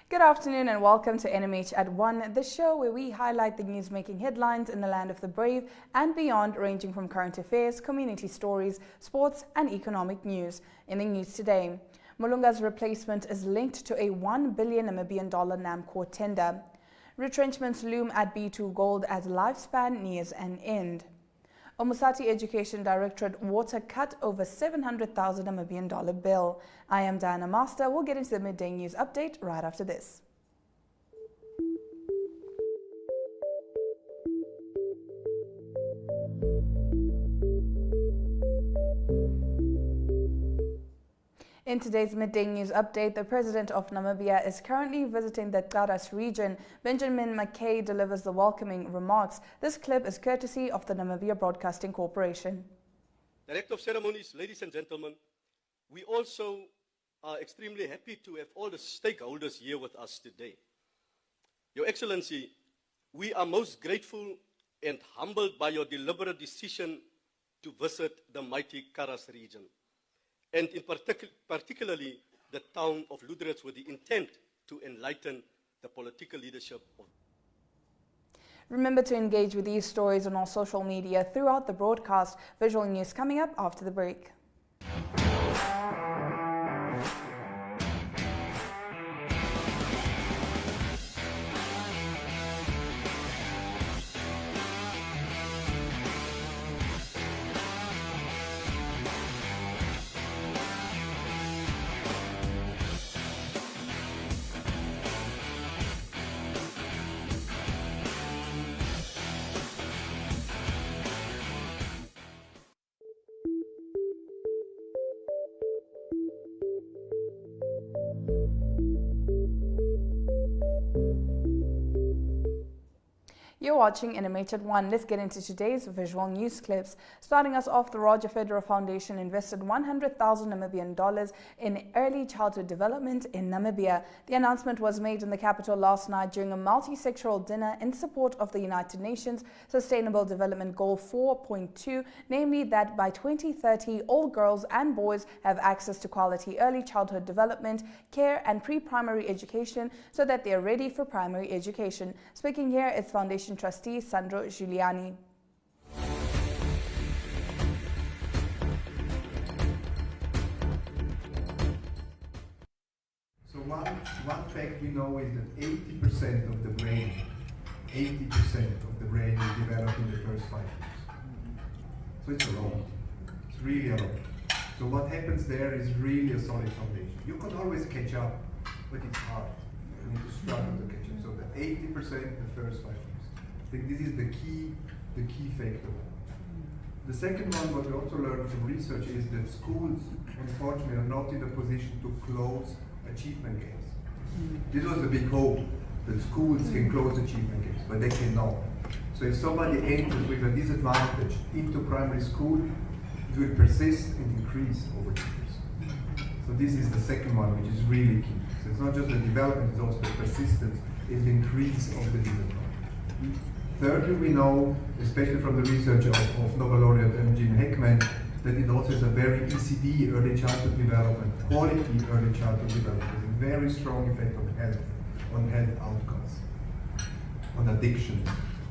Good afternoon and welcome to NMH at 1, the show where we highlight the news making headlines in the land of the brave and beyond, ranging from current affairs, community stories, sports and economic news. In the news today, Mulunga's replacement is linked to a $1 billion Namibian Namcor tender. Retrenchments loom at B2 Gold as lifespan nears an end. Omusati Education Directorate water cut over $700,000 Namibian bill. I am Diana Master. We'll get into the midday news update right after this. In today's midday news update, the President of Namibia is currently visiting the Karas region. Benjamin McKay delivers the welcoming remarks. This clip is courtesy of the Namibia Broadcasting Corporation. Director of Ceremonies, ladies and gentlemen, we also are extremely happy to have all the stakeholders here with us today. Your Excellency, we are most grateful and humbled by your deliberate decision to visit the mighty Karas region, and in particularly the town of Ludrets, with the intent to enlighten the political leadership of. Remember to engage with these stories on our social media throughout the broadcast. Visual news coming up after the break. You're watching NMH at 1. Let's get into today's visual news clips. Starting us off, the Roger Federer Foundation invested $100,000 Namibian in early childhood development in Namibia. The announcement was made in the capital last night during a multi-sectoral dinner in support of the United Nations Sustainable Development Goal 4.2, namely that by 2030, all girls and boys have access to quality early childhood development, care and pre-primary education so that they are ready for primary education. Speaking here is Foundation Trustee Sandro Giuliani. So one fact we know is that 80% of the brain, 80% of the brain is developed in the first 5 years. So it's a lot. It's really a lot. So what happens there is really a solid foundation. You can always catch up, but it's hard. You need to struggle to catch up. So the 80% the first 5 years. I think this is the key factor. The second one, what we also learned from research, is that schools, unfortunately, are not in a position to close achievement gaps. This was the big hope, that schools can close achievement gaps, but they cannot. So if somebody enters with a disadvantage into primary school, it will persist and increase over the years. So this is the second one, which is really key. So it's not just the development, it's also the persistence and the increase of the disadvantage. Thirdly, we know, especially from the research of Nobel laureate Jim Heckman, that it also has a very ECD, early childhood development, quality early childhood development, has a very strong effect on health outcomes, on addiction,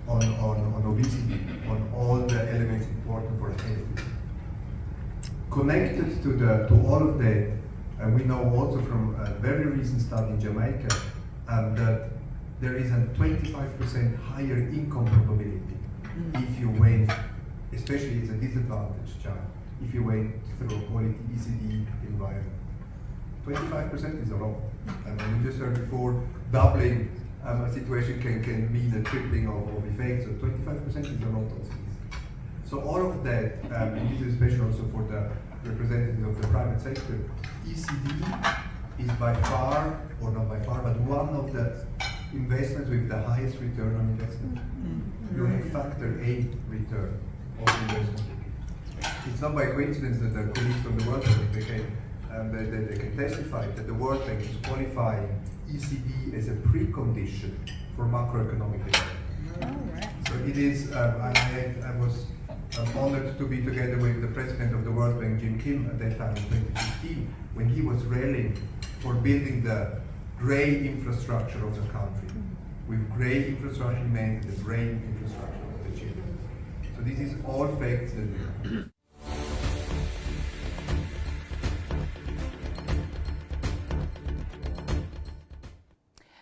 on obesity, on all the elements important for health. Connected to all of that, and we know also from a very recent study in Jamaica that there is a 25% higher income probability if you went, especially as a disadvantaged child, if you went through a quality ECD environment. 25% is a lot. And we just heard before, doubling a situation can mean a tripling of effects, so 25% is a lot also. So all of that, and this is especially also for the representatives of the private sector, ECD is by far, or not by far, but one of the investments with the highest return on investment. You have factor 8 return of investment. It's not by coincidence that the colleagues from the World Bank, they can testify that the World Bank is qualifying ECD as a precondition for macroeconomic development. So it is, I was honored to be together with the president of the World Bank, Jim Kim, at that time in 2015, when he was rallying for building the grey infrastructure of the country. With grey infrastructure meant the brain infrastructure of the children. So this is all facts that we have.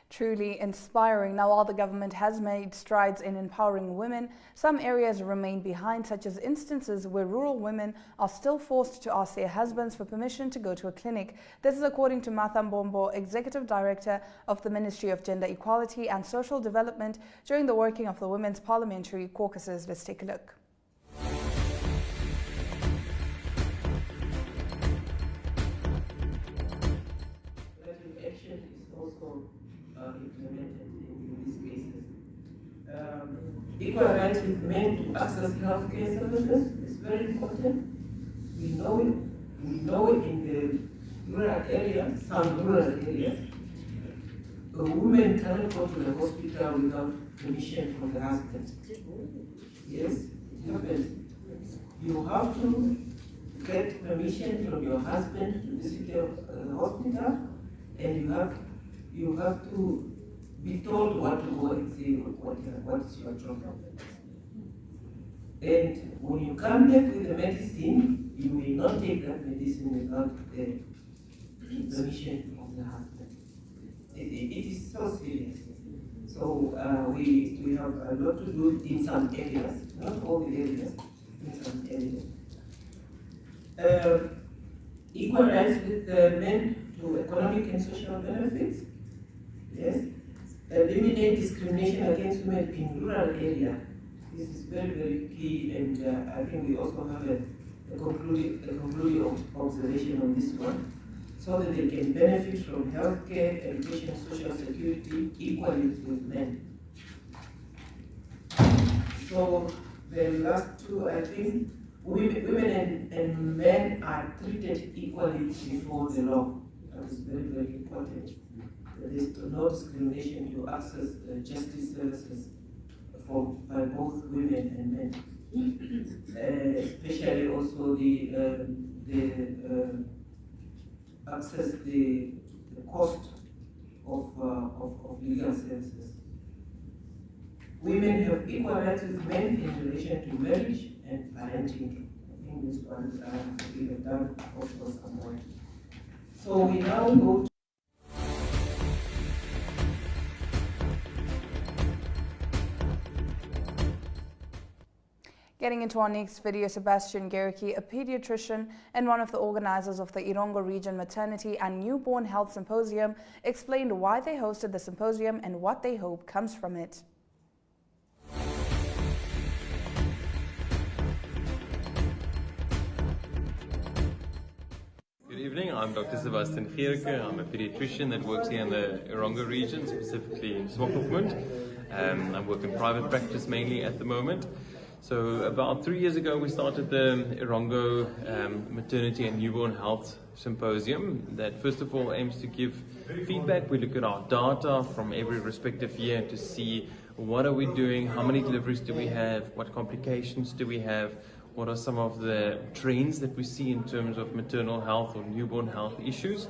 Truly inspiring. Now, while the government has made strides in empowering women, some areas remain behind, such as instances where rural women are still forced to ask their husbands for permission to go to a clinic. This is according to Martha Mbombo, Executive Director of the Ministry of Gender Equality and Social Development, during the working of the Women's Parliamentary Caucuses. Let's take a look. Implemented in these cases. Equal rights with men to access healthcare services is very important. We know it. We know it in the rural areas, some rural areas. A woman cannot go to the hospital without permission from the husband. Yes, it happens. You have to get permission from your husband to visit the hospital, and you have to be told what to go and say, what is your problem. And when you come back with the medicine, you may not take that medicine without the permission of the husband. It is so serious. So we have a lot to do in some areas, not all the areas, in some areas. Equal rights with men to economic and social benefits. Yes. Eliminate discrimination against women in rural areas. This is very, very key, and I think we also have a concluding observation on this one, so that they can benefit from healthcare, education, social security equally with men. So the last two, I think, women and men are treated equally before the law. That is very, very important. There is no discrimination to access justice services by both women and men. Especially also the access the cost of legal services. Women have equal rights with men in relation to marriage and parenting. I think this one we have done also somewhere. So we now go to Getting into our next video, Sebastian Gericke, a pediatrician and one of the organizers of the Irongo Region Maternity and Newborn Health Symposium, explained why they hosted the symposium and what they hope comes from it. Good evening, I'm Dr. Sebastian Gericke. I'm a pediatrician that works here in the Irongo region, specifically in Swakopmund. I work in private practice mainly at the moment. So about 3 years ago we started the Irongo Maternity and Newborn Health Symposium that first of all aims to give feedback. We look at our data from every respective year to see what are we doing, how many deliveries do we have, what complications do we have, what are some of the trends that we see in terms of maternal health or newborn health issues,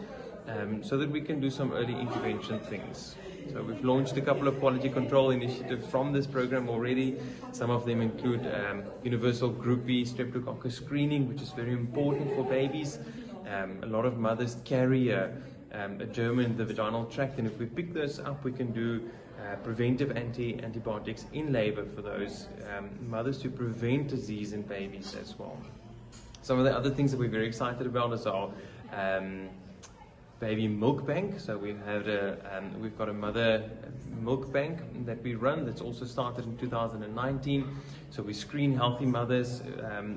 so that we can do some early intervention things. So we've launched a couple of quality control initiatives from this program already. Some of them include universal Group B streptococcus screening, which is very important for babies. A lot of mothers carry a germ in the vaginal tract, and if we pick those up, we can do preventive antibiotics in labor for those mothers to prevent disease in babies as well. Some of the other things that we're very excited about is our baby milk bank. So we've got a mother milk bank that we run that's also started in 2019. So we screen healthy mothers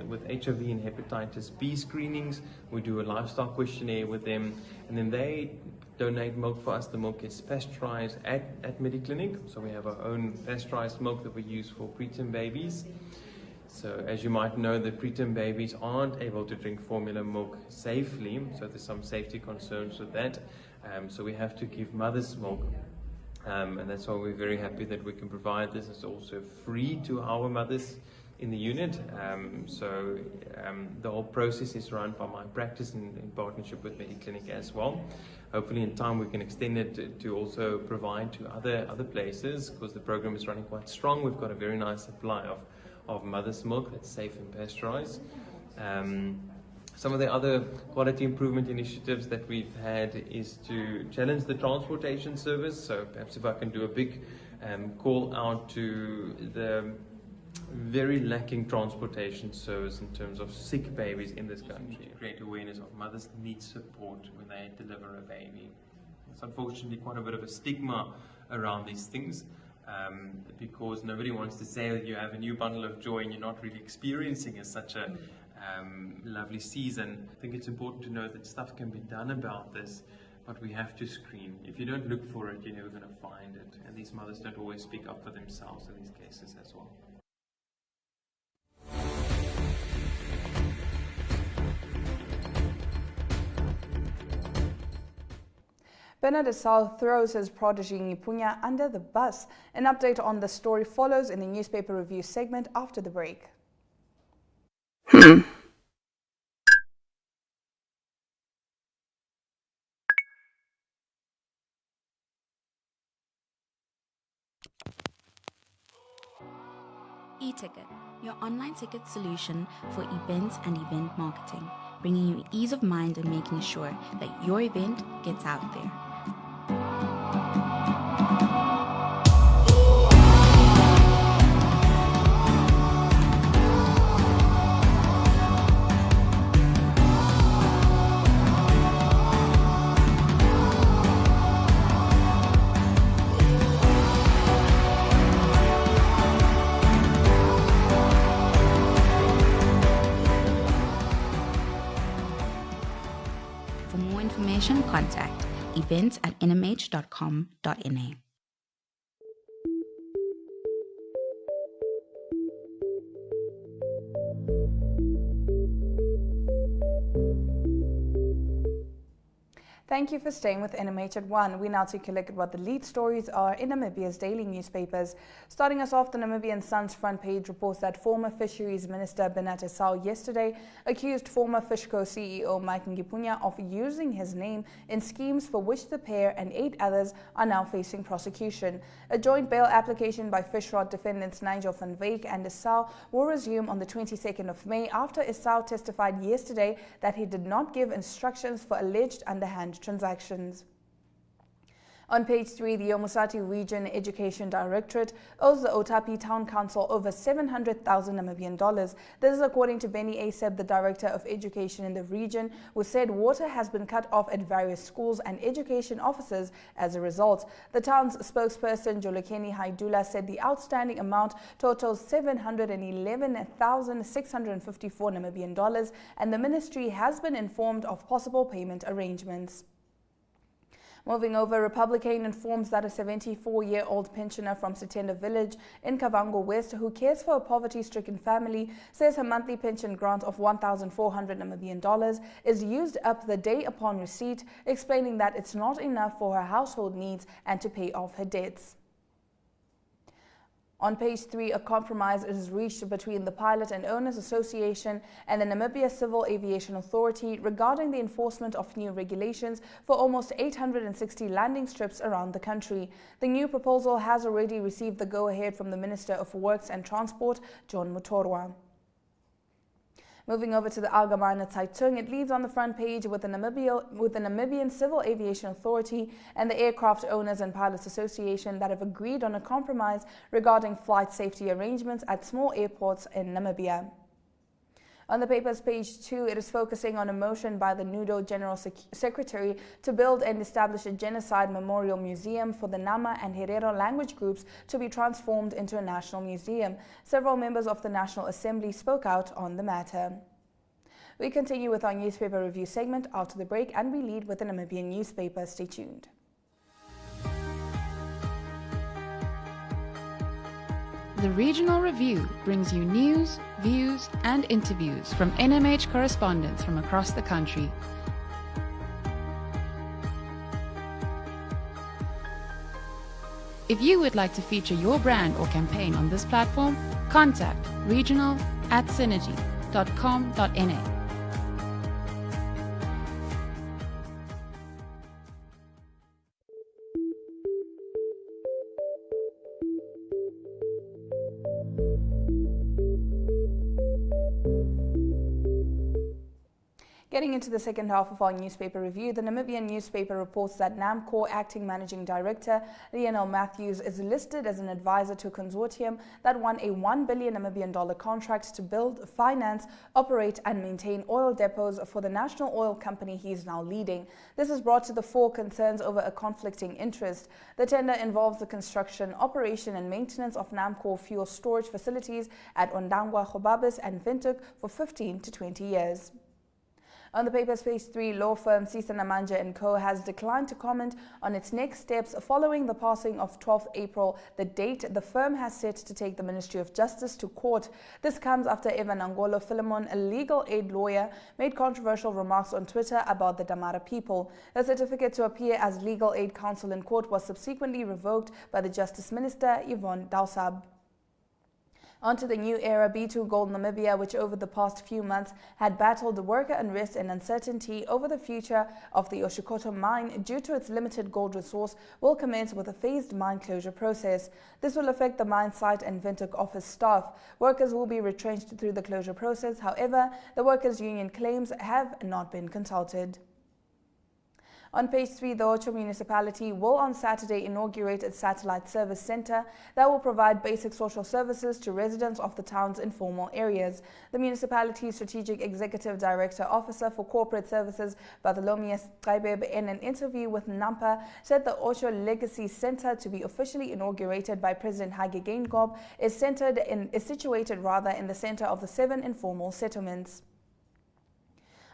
with HIV and hepatitis B screenings. We do a lifestyle questionnaire with them, and then they donate milk for us. The milk gets pasteurized at Mediclinic. So we have our own pasteurized milk that we use for preterm babies. So as you might know, the preterm babies aren't able to drink formula milk safely, so there's some safety concerns with that. So we have to give mother's milk, and that's why we're very happy that we can provide this. It's also free to our mothers in the unit. The whole process is run by my practice in partnership with MediClinic as well. Hopefully in time we can extend it to also provide to other places, because the program is running quite strong. We've got a very nice supply of mother's milk that's safe and pasteurized. Some of the other quality improvement initiatives that we've had is to challenge the transportation service. So perhaps if I can do a big call out to the very lacking transportation service in terms of sick babies in this country. Create awareness of mothers need support when they deliver a baby. It's unfortunately quite a bit of a stigma around these things, because nobody wants to say that you have a new bundle of joy and you're not really experiencing such a lovely season. I think it's important to know that stuff can be done about this, but we have to screen. If you don't look for it, you're never going to find it. And these mothers don't always speak up for themselves in these cases as well. Bernard Esau throws his protege Ngipunya under the bus. An update on the story follows in the newspaper review segment after the break. E-Ticket, your online ticket solution for events and event marketing, bringing you ease of mind and making sure that your event gets out there. For more information, contact events@nmh.com.na. Thank you for staying with NMH at 1. We now take a look at what the lead stories are in Namibia's daily newspapers. Starting us off, the Namibian Sun's front page reports that former Fisheries Minister Bernard Esau yesterday accused former Fishco CEO Mike Ngipunya of using his name in schemes for which the pair and 8 others are now facing prosecution. A joint bail application by Fishrot defendants Nigel van Wyk and Esau will resume on the 22nd of May after Esau testified yesterday that he did not give instructions for alleged underhand transactions. On page 3, the Omusati Region Education Directorate owes the Otapi Town Council over 700,000 Namibian dollars. This is according to Benny Aseb, the Director of Education in the region, who said water has been cut off at various schools and education offices as a result. The town's spokesperson, Jolokeni Haidula, said the outstanding amount totals 711,654 Namibian dollars, and the ministry has been informed of possible payment arrangements. Moving over, Republican informs that a 74-year-old pensioner from Setenda village in Kavango West who cares for a poverty-stricken family says her monthly pension grant of 1,400 Namibian dollars is used up the day upon receipt, explaining that it's not enough for her household needs and to pay off her debts. On page 3, a compromise is reached between the Pilot and Owners Association and the Namibia Civil Aviation Authority regarding the enforcement of new regulations for almost 860 landing strips around the country. The new proposal has already received the go-ahead from the Minister of Works and Transport, John Mutorwa. Moving over to the Algemeine Zeitung, it leads on the front page with the Namibian Civil Aviation Authority and the Aircraft Owners and Pilots Association that have agreed on a compromise regarding flight safety arrangements at small airports in Namibia. On the paper's page 2, it is focusing on a motion by the NUDO General Secretary to build and establish a genocide memorial museum for the Nama and Herero language groups to be transformed into a national museum. Several members of the National Assembly spoke out on the matter. We continue with our newspaper review segment after the break, and we lead with the Namibian newspaper. Stay tuned. The Regional Review brings you news, views, and interviews from NMH correspondents from across the country. If you would like to feature your brand or campaign on this platform, Contact regional@synergy.com.na. Getting into the second half of our newspaper review, the Namibian newspaper reports that Namcor acting managing director Lionel Matthews is listed as an advisor to a consortium that won a $1 billion Namibian contract to build, finance, operate and maintain oil depots for the national oil company he is now leading. This has brought to the fore concerns over a conflicting interest. The tender involves the construction, operation and maintenance of Namcor fuel storage facilities at Ondangwa, Gobabis and Windhoek for 15 to 20 years. On the paper's page 3, law firm Sisa Namanja & Co. has declined to comment on its next steps following the passing of 12th April, the date the firm has set to take the Ministry of Justice to court. This comes after Evan Angolo Philemon, a legal aid lawyer, made controversial remarks on Twitter about the Damara people. A certificate to appear as legal aid counsel in court was subsequently revoked by the Justice Minister, Yvonne Dausab. Onto the new era B2 Gold Namibia, which over the past few months had battled worker unrest and uncertainty over the future of the Oshikoto mine due to its limited gold resource, will commence with a phased mine closure process. This will affect the mine site and Windhoek office staff. Workers will be retrenched through the closure process. However, the workers' union claims have not been consulted. On page 3, the Ocho municipality will on Saturday inaugurate its satellite service center that will provide basic social services to residents of the town's informal areas. The municipality's Strategic Executive Director Officer for Corporate Services, Bartholomeus Kaibeb, in an interview with Nampa, said the Ocho Legacy Center, to be officially inaugurated by President Hage Geingob, is situated in the center of the 7 informal settlements.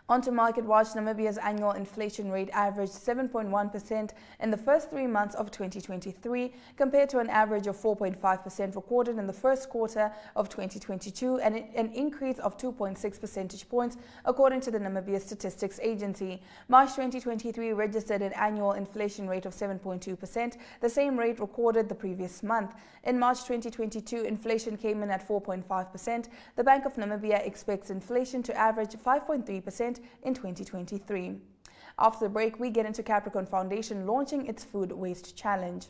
On to Market Watch, Namibia's annual inflation rate averaged 7.1% in the first 3 months of 2023, compared to an average of 4.5% recorded in the first quarter of 2022, and an increase of 2.6 percentage points, according to the Namibia Statistics Agency. March 2023 registered an annual inflation rate of 7.2%, the same rate recorded the previous month. In March 2022, inflation came in at 4.5%. The Bank of Namibia expects inflation to average 5.3% in 2023. After the break, we get into Capricorn Foundation launching its food waste challenge.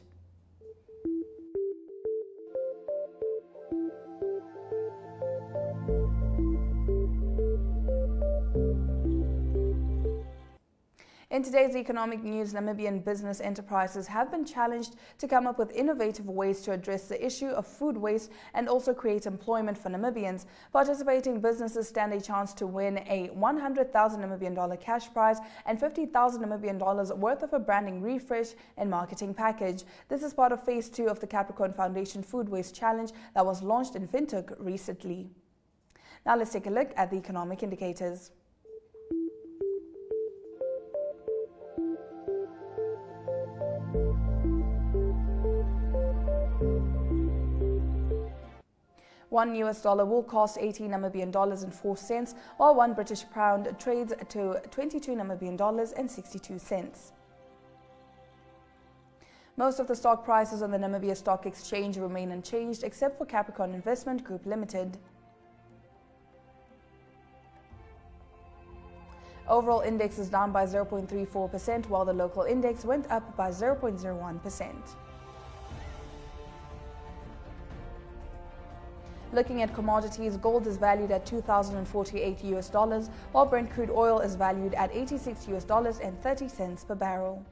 In today's economic news, Namibian business enterprises have been challenged to come up with innovative ways to address the issue of food waste and also create employment for Namibians. Participating businesses stand a chance to win a 100,000 Namibian dollar cash prize and 50,000 Namibian dollars worth of a branding refresh and marketing package. This is part of phase 2 of the Capricorn Foundation Food Waste Challenge that was launched in Windhoek recently. Now let's take a look at the economic indicators. $1 will cost 18 Namibian dollars and 4 cents, while 1 British pound trades to 22 Namibian dollars and 62 cents. Most of the stock prices on the Namibia Stock Exchange remain unchanged, except for Capricorn Investment Group Limited. Overall index is down by 0.34%, while the local index went up by 0.01%. Looking at commodities, gold is valued at $2,048, while Brent crude oil is valued at $86.30 per barrel.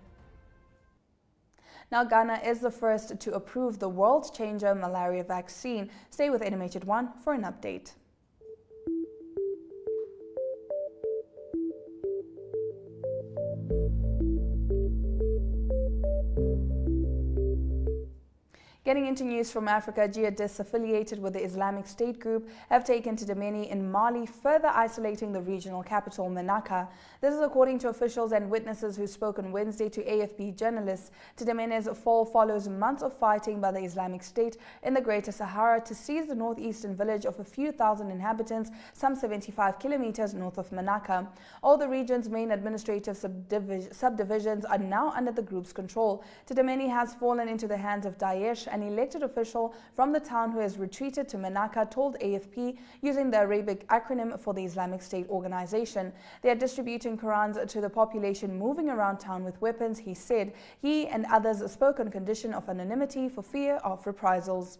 Now, Ghana is the first to approve the world-changer malaria vaccine. Stay with NMH at 1 for an update. Getting into news from Africa, jihadists affiliated with the Islamic State group have taken to Demeni in Mali, further isolating the regional capital, Menaka. This is according to officials and witnesses who spoke on Wednesday to AFP journalists. Tidemeni's fall follows months of fighting by the Islamic State in the Greater Sahara to seize the northeastern village of a few thousand inhabitants, some 75 kilometers north of Menaka. All the region's main administrative subdivisions are now under the group's control. Tidemeni has fallen into the hands of Daesh and an elected official from the town who has retreated to Menaka told AFP using the Arabic acronym for the Islamic State organization. They are distributing Qurans to the population moving around town with weapons, he said. He and others spoke on condition of anonymity for fear of reprisals.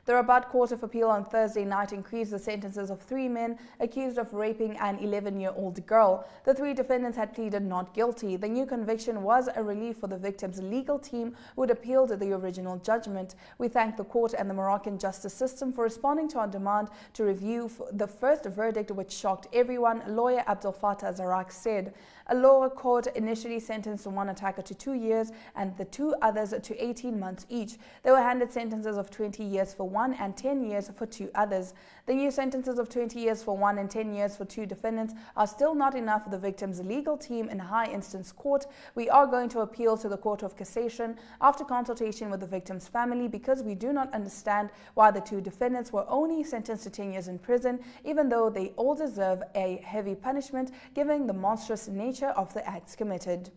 The Rabat Court of Appeal on Thursday night increased the sentences of 3 men accused of raping an 11-year-old girl. The 3 defendants had pleaded not guilty. The new conviction was a relief for the victim's legal team who had appealed the original judgment. We thank the court and the Moroccan justice system for responding to our demand to review the first verdict, which shocked everyone, lawyer Abdel Fattah Zarak said. A lower court initially sentenced one attacker to 2 years and the 2 others to 18 months each. They were handed sentences of 20 years for one and 10 years for 2 others. The new sentences of 20 years for one and 10 years for 2 defendants are still not enough for the victim's legal team in high instance court. We are going to appeal to the Court of Cassation after consultation with the victim's family because we do not understand why the 2 defendants were only sentenced to 10 years in prison, even though they all deserve a heavy punishment given the monstrous nature of the acts committed.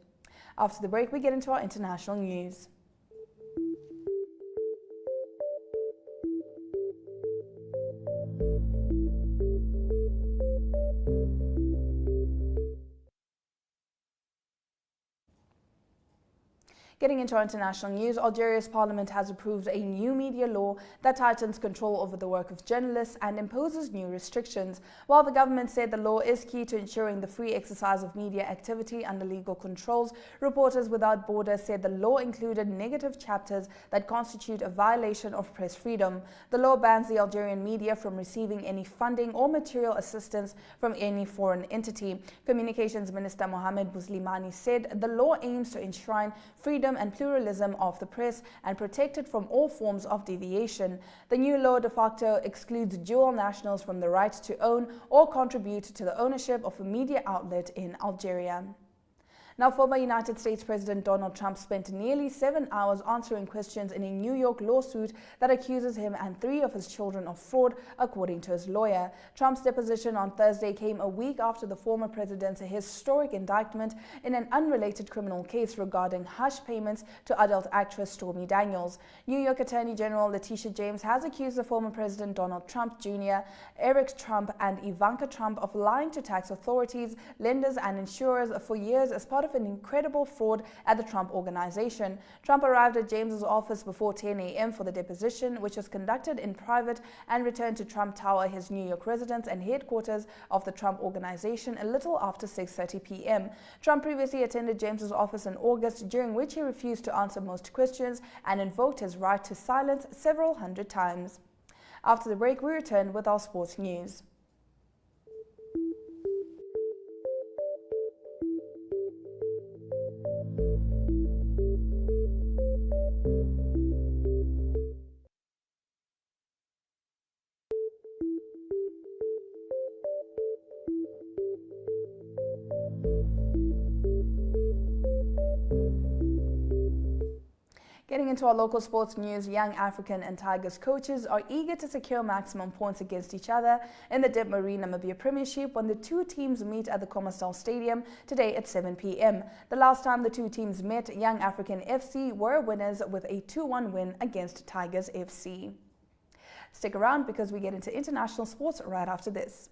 After the break, we get into our international news. Getting into our international news, Algeria's parliament has approved a new media law that tightens control over the work of journalists and imposes new restrictions. While the government said the law is key to ensuring the free exercise of media activity under legal controls, Reporters Without Borders said the law included negative chapters that constitute a violation of press freedom. The law bans the Algerian media from receiving any funding or material assistance from any foreign entity. Communications Minister Mohamed Bouslimani said the law aims to enshrine freedom and pluralism of the press and protect it from all forms of deviation. The new law de facto excludes dual nationals from the right to own or contribute to the ownership of a media outlet in Algeria. Now, former United States President Donald Trump spent nearly 7 hours answering questions in a New York lawsuit that accuses him and 3 of his children of fraud, according to his lawyer. Trump's deposition on Thursday came a week after the former president's historic indictment in an unrelated criminal case regarding hush payments to adult actress Stormy Daniels. New York Attorney General Letitia James has accused the former President Donald Trump Jr., Eric Trump, and Ivanka Trump of lying to tax authorities, lenders, and insurers for years as part of an incredible fraud at the Trump organization. Trump arrived at James's office before 10 a.m. for the deposition, which was conducted in private, and returned to Trump Tower, his New York residence and headquarters of the Trump organization, a little after 6:30 p.m. Trump previously attended James's office in August, during which he refused to answer most questions and invoked his right to silence several hundred times. After the break, we return with our sports news. Getting into our local sports news, young African and Tigers coaches are eager to secure maximum points against each other in the Dip Marine Namibia Premiership when the 2 teams meet at the Commonwealth Stadium today at 7 p.m. The last time the 2 teams met, Young African FC were winners with a 2-1 win against Tigers FC. Stick around because we get into international sports right after this.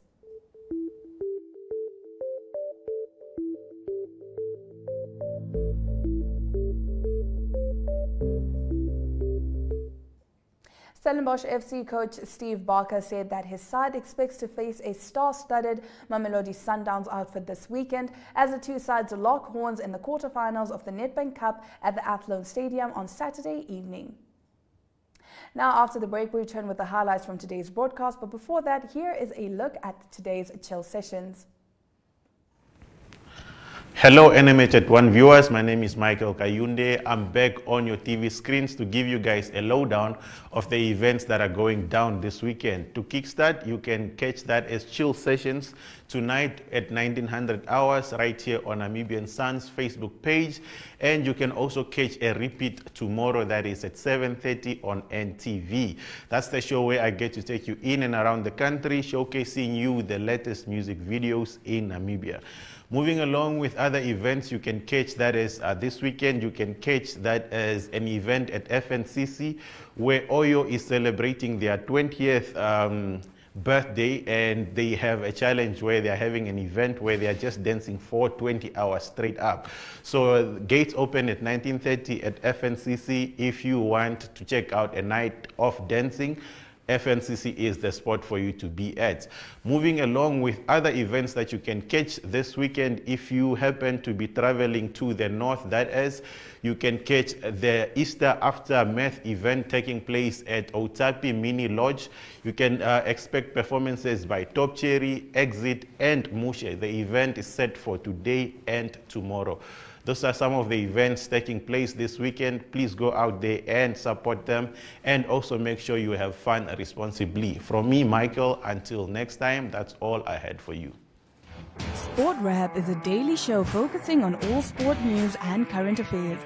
Stellenbosch FC coach Steve Barker said that his side expects to face a star-studded Mamelodi Sundowns outfit this weekend as the 2 sides lock horns in the quarterfinals of the Nedbank Cup at the Athlone Stadium on Saturday evening. Now, after the break, we return with the highlights from today's broadcast, but before that, here is a look at today's chill sessions. Hello NMH at 1 viewers, my name is Michael Kayunde. I'm back on your TV screens to give you guys a lowdown of the events that are going down this weekend. To kickstart, you can catch that as chill sessions tonight at 1900 hours right here on Namibian Sun's Facebook page, and you can also catch a repeat tomorrow, that is at 7:30 on NTV. That's the show where I get to take you in and around the country, showcasing you the latest music videos in Namibia. Moving along with other other events you can catch, that is this weekend, you can catch that as an event at FNCC where Oyo is celebrating their 20th birthday, and they have a challenge where they're having an event where they're just dancing for 20 hours straight up. So gates open at 19:30 at FNCC. If you want to check out a night of dancing, FNCC is the spot for you to be at. Moving along with other events that you can catch this weekend, if you happen to be traveling to the north, that is, you can catch the Easter Aftermath event taking place at Otapi Mini Lodge. You can expect performances by Top Cherry, Exit, and Mushe. The event is set for today and tomorrow. Those are some of the events taking place this weekend. Please go out there and support them, and also make sure you have fun responsibly. From me, Michael, until next time, that's all I had for you. Sport Wrap is a daily show focusing on all sport news and current affairs.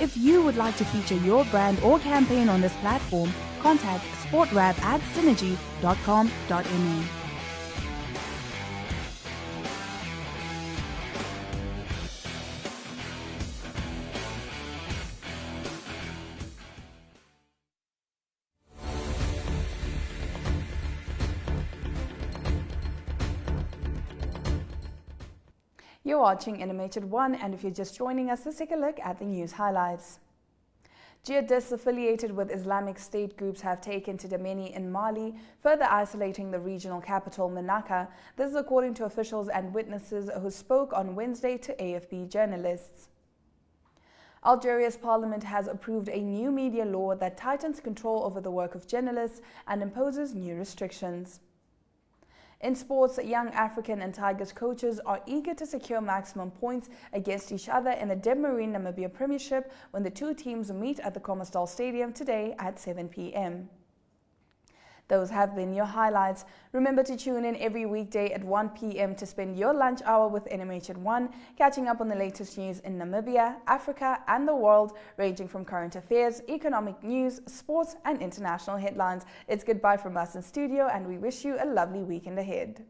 If you would like to feature your brand or campaign on this platform, contact sportwrap@synergy.com.ma. You're watching NMH at 1, and if you're just joining us, let's take a look at the news highlights. Jihadists affiliated with Islamic State groups have taken to Dameni in Mali, further isolating the regional capital, Menaka. This is according to officials and witnesses who spoke on Wednesday to AFP journalists. Algeria's parliament has approved a new media law that tightens control over the work of journalists and imposes new restrictions. In sports, young African and Tigers coaches are eager to secure maximum points against each other in the Debmarine Namibia Premiership when the two teams meet at the Commerstal Stadium today at 7 p.m. Those have been your highlights. Remember to tune in every weekday at 1 p.m. to spend your lunch hour with NMH at 1, catching up on the latest news in Namibia, Africa, and the world, ranging from current affairs, economic news, sports, and international headlines. It's goodbye from us in studio, and we wish you a lovely weekend ahead.